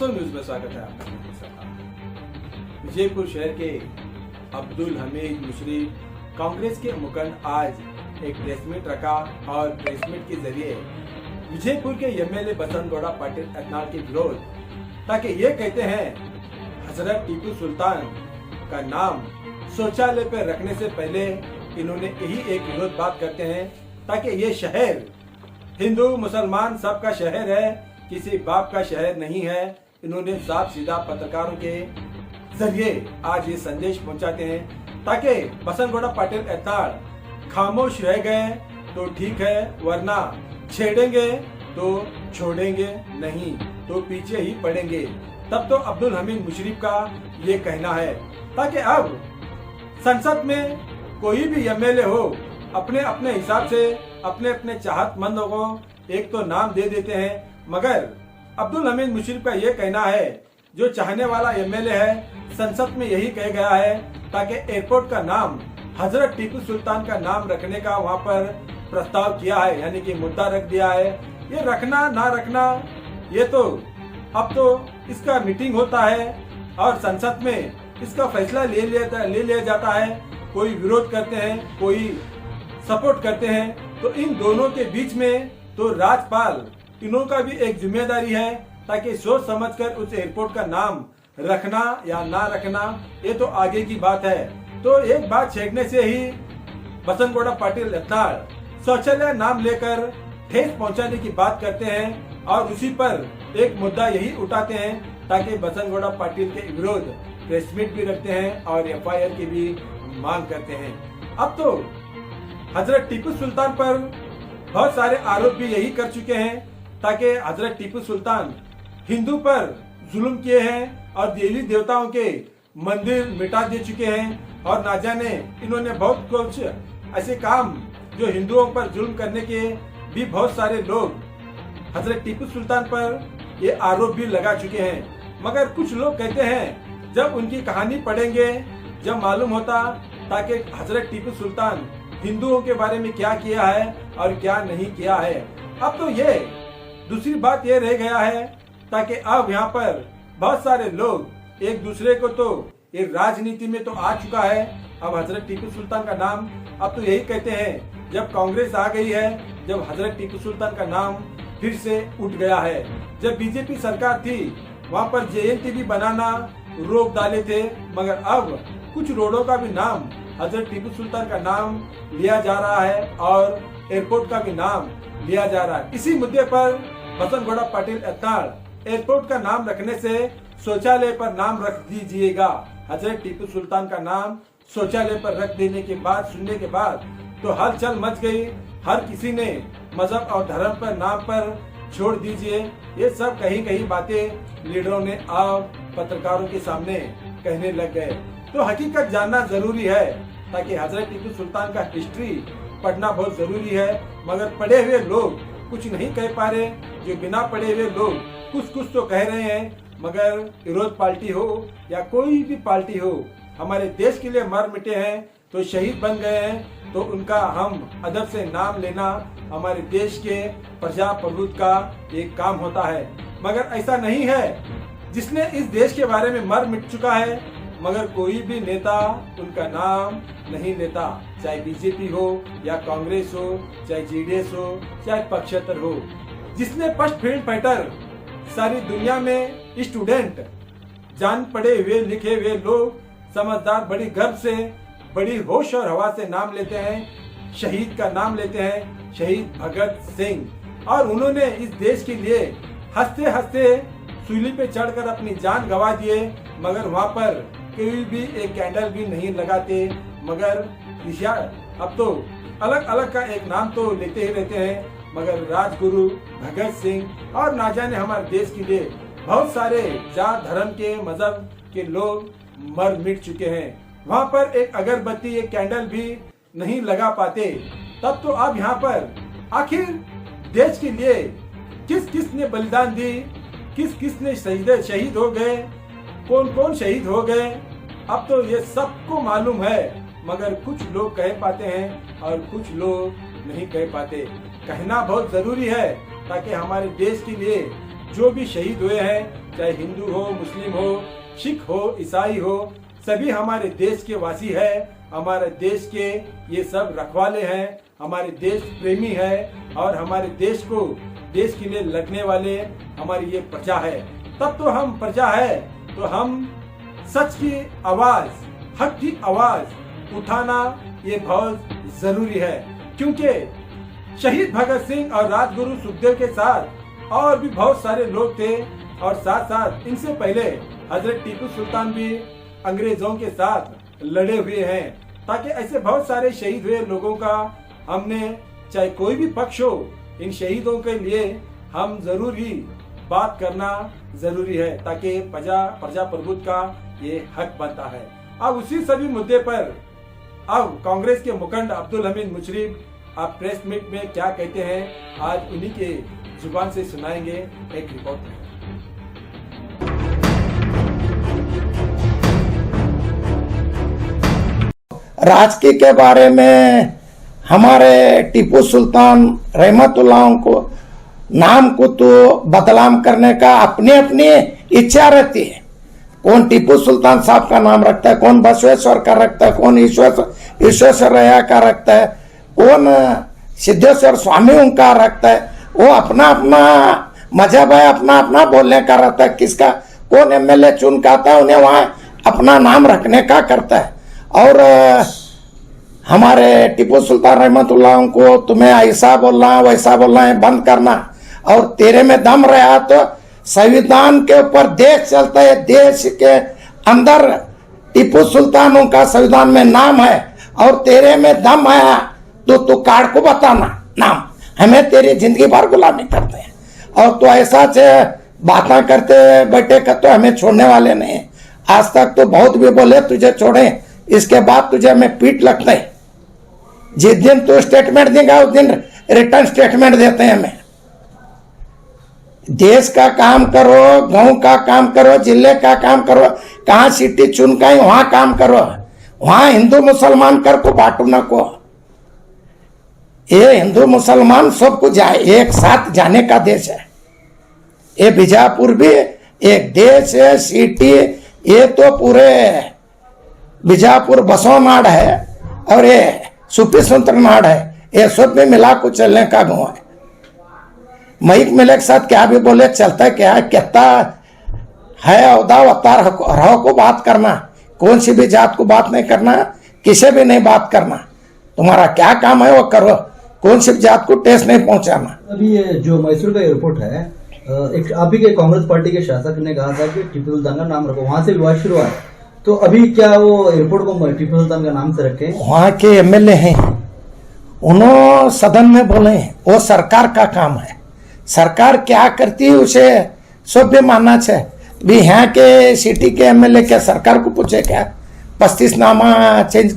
वास्तव न्यूज में स्वागत है आपका। विजयपुर शहर के अब्दुल हमीद मुशर्रफ कांग्रेस के मुखंड आज एक प्रेस मीट रखा और प्रेस मीट के जरिए विजयपुर के एमएलए बसंत गौड़ा पाटिल एतनाल के विरोध, ताकि ये कहते हैं हजरत टीपू सुल्तान का नाम शौचालय पर रखने से पहले इन्होंने यही एक विरोध बात करते हैं, ताकि ये शहर हिंदू मुसलमान सबका शहर है, किसी बाप का शहर नहीं है। इन्होंने साफ सीधा पत्रकारों के जरिए आज ये संदेश पहुंचाते हैं, ताकि बसंत गौड़ा पाटिल एतनाल खामोश रह गए तो ठीक है, वरना छेड़ेंगे तो छोड़ेंगे नहीं तो पीछे ही पड़ेंगे। तब तो अब्दुल हमीद मुशर्रफ का ये कहना है, ताकि अब संसद में कोई भी एमएलए हो अपने अपने हिसाब से अपने अपने चाहतमंदों को एक तो नाम दे देते हैं, मगर अब्दुल हमीद मुशर्रफ का ये कहना है, जो चाहने वाला एमएलए है संसद में यही कह गया है, ताकि एयरपोर्ट का नाम हजरत टीपू सुल्तान का नाम रखने का वहाँ पर प्रस्ताव किया है, यानी कि मुद्दा रख दिया है। ये रखना ना रखना ये तो अब तो इसका मीटिंग होता है और संसद में इसका फैसला ले लिया जाता है। कोई विरोध करते हैं, कोई सपोर्ट करते हैं, तो इन दोनों के बीच में तो राज्यपाल इन्हों का भी एक जिम्मेदारी है, ताकि सोच समझकर उस एयरपोर्ट का नाम रखना या ना रखना ये तो आगे की बात है। तो एक बात छेड़ने से ही बसंत गौड़ा पाटिल एतनाल शौचालय नाम लेकर ठेस पहुंचाने की बात करते हैं और उसी पर एक मुद्दा यही उठाते हैं, ताकि बसंत गौड़ा पाटिल के विरोध प्रेस मीट भी रखते हैं और एफआईआर की भी मांग करते हैं। अब तो हजरत टीपू सुल्तान पर बहुत सारे आरोप भी यही कर चुके हैं, ताकि हजरत टीपू सुल्तान हिंदू पर जुल्म किए हैं और देवी देवताओं के मंदिर मिटा दे चुके हैं, और ना जाने इन्होंने बहुत कुछ ऐसे काम जो हिंदुओं पर जुल्म करने के भी बहुत सारे लोग हजरत टीपू सुल्तान पर ये आरोप भी लगा चुके हैं। मगर कुछ लोग कहते हैं जब उनकी कहानी पढ़ेंगे, जब मालूम होता ताकि हजरत टीपू सुल्तान हिंदुओं के बारे में क्या किया है और क्या नहीं किया है। अब तो ये दूसरी बात ये रह गया है, ताकि अब यहाँ पर बहुत सारे लोग एक दूसरे को तो ये राजनीति में तो आ चुका है। अब हजरत टीपू सुल्तान का नाम अब तो यही कहते हैं, जब कांग्रेस आ गई है, जब हजरत टीपू सुल्तान का नाम फिर से उठ गया है। जब बीजेपी सरकार थी वहाँ पर जयंती भी बनाना रोक डाले थे, मगर अब कुछ रोडों का भी नाम हजरत टीपू सुल्तान का नाम लिया जा रहा है और एयरपोर्ट का भी नाम लिया जा रहा है। इसी मुद्दे पर बसंत गौड़ा पाटिल एतनाल एयरपोर्ट का नाम रखने से शौचालय पर नाम रख दीजिएगा। हजरत टीपू सुल्तान का नाम शौचालय पर रख देने के बाद, सुनने के बाद तो हलचल मच गई। हर किसी ने मजहब और धर्म पर नाम पर छोड़ दीजिए, ये सब कहीं कहीं बातें लीडरों ने आप पत्रकारों के सामने कहने लग गए। तो हकीकत जानना जरूरी है, ताकि हजरत टीपू सुल्तान का हिस्ट्री पढ़ना बहुत जरूरी है। मगर पढ़े हुए लोग कुछ नहीं कह पा रहे, जो बिना पढ़े हुए लोग कुछ तो कह रहे हैं। मगर विरोध पार्टी हो या कोई भी पार्टी हो, हमारे देश के लिए मर मिटे हैं तो शहीद बन गए हैं, तो उनका हम अदब से नाम लेना हमारे देश के प्रजाप्रभुत्व का एक काम होता है। मगर ऐसा नहीं है, जिसने इस देश के बारे में मर मिट चुका है, मगर कोई भी नेता उनका नाम नहीं लेता, चाहे बीजेपी हो या कांग्रेस हो, चाहे जेडीएस हो, चाहे पक्षेतर हो। जिसने फर्स्ट फील्ड फाइटर सारी दुनिया में स्टूडेंट, जान पढ़े हुए लिखे हुए लोग, समझदार बड़ी गर्व से, बड़ी होश और हवा से नाम लेते हैं, शहीद का नाम लेते हैं, शहीद भगत सिंह। और उन्होंने इस देश के लिए हंसते हंसते सूली पे चढ़कर अपनी जान गंवा दिए, मगर वहाँ पर कोई भी एक कैंडल भी नहीं लगाते। मगर अब तो अलग अलग का एक नाम तो लेते ही रहते हैं, मगर राजगुरु भगत सिंह और ना जाने हमारे देश के लिए बहुत सारे जात धर्म के मजहब के लोग मर मिट चुके हैं। वहाँ पर एक अगरबत्ती, एक कैंडल भी नहीं लगा पाते। तब तो अब यहाँ पर आखिर देश के लिए किस किस ने बलिदान दी, किस किस ने शहीद हो गए, कौन कौन शहीद हो गए, अब तो ये सबको मालूम है। मगर कुछ लोग कह पाते हैं और कुछ लोग नहीं कह पाते। कहना बहुत जरूरी है, ताकि हमारे देश के लिए जो भी शहीद हुए हैं, चाहे हिंदू हो, मुस्लिम हो, सिख हो, ईसाई हो, सभी हमारे देश के वासी है, हमारे देश के ये सब रखवाले हैं, हमारे देश प्रेमी है और हमारे देश के लिए लड़ने वाले हमारी ये प्रजा है। तब तो हम प्रजा है, तो हम सच की आवाज, हक की आवाज उठाना ये बहुत जरूरी है, क्योंकि शहीद भगत सिंह और राजगुरु सुखदेव के साथ और भी बहुत सारे लोग थे और साथ साथ इनसे पहले हजरत टीपू सुल्तान भी अंग्रेजों के साथ लड़े हुए हैं। ताकि ऐसे बहुत सारे शहीद हुए लोगों का हमने, चाहे कोई भी पक्ष हो, इन शहीदों के लिए हम जरूर ही बात करना जरूरी है, ताकि प्रजा प्रभुत्व का ये हक बनता है। अब उसी सभी मुद्दे पर अब कांग्रेस के मुखंड अब्दुल हमीद मुशर्रफ आप प्रेस मीट में क्या कहते हैं, आज उन्हीं के जुबान से सुनाएंगे एक रिपोर्ट में। राजकीय के बारे में हमारे टीपू सुल्तान रहमतुल्लाह को नाम को तो बदनाम करने का अपनी अपनी इच्छा रहती है। कौन टीपू सुल्तान साहब का नाम रखता है, कौन बसवेश्वर का रखता है, कौन ईश्वरैया का रखता है, कौन सिद्धेश्वर स्वामी उनका रखता है। वो अपना अपना मजहब है, अपना अपना बोलने का रहता है। किसका कौन एमएलए चुन के आता है, उन्हें वहां अपना नाम रखने का करता है। और हमारे टीपू सुल्तान रहमतुल्लाह को तुम्हें ऐसा बोलना वैसा बोलना है बंद करना, और तेरे में दम रहा तो संविधान के ऊपर देश चलता है, देश के अंदर टीपू सुल्तानों का संविधान में नाम है और तेरे में दम है तो तू कार्ड को बताना नाम, हमें तेरी जिंदगी भर गुलामी करते हैं। और तो ऐसा बातें करते बैठे का तो हमें छोड़ने वाले नहीं। आज तक तो बहुत भी बोले तुझे छोड़े, इसके बाद तुझे हमें पीठ लगता है। जिस दिन तू स्टेटमेंट देगा उस दिन रिटर्न स्टेटमेंट देते हैं हमें। देश का काम करो, गांव का काम करो, जिले का काम करो, कहाँ सिटी चुन का वहां काम करो, वहां हिंदू मुसलमान कर को बांटू न को। ये हिंदू मुसलमान सबको जाए एक साथ जाने का देश है। ये बीजापुर भी एक देश है, सिटी ये तो पूरे बीजापुर बसों नाड़ है और ये सुपी सुंतर नाड़ है, ये सब में मिला को चलने का गाँव है। मईक मिले के साथ क्या भी बोले चलता है, क्या कहता है औदा अवतार रहो को बात करना, कौन सी भी जात को बात नहीं करना, किसे भी नहीं बात करना, तुम्हारा क्या काम है वो करो, कौन सी जात को ठेस नहीं पहुंचाना। अभी ये जो मैसूर का एयरपोर्ट है, एक अभी के कांग्रेस पार्टी के शासक ने कहा था कि टीपू सुल्तान का नाम रखो, वहां से विवाद शुरू हुआ। तो अभी क्या वो एयरपोर्ट को टीपू सुल्तान का नाम से रखे? वहां के एमएलए हैं, उन्होंने सदन में बोले वो सरकार का काम है, सरकार क्या करती है उसे सब भी मानना चाहिए। भी यहाँ के सिटी के एमएलए क्या सरकार को पूछे क्या 35 नामा चेंज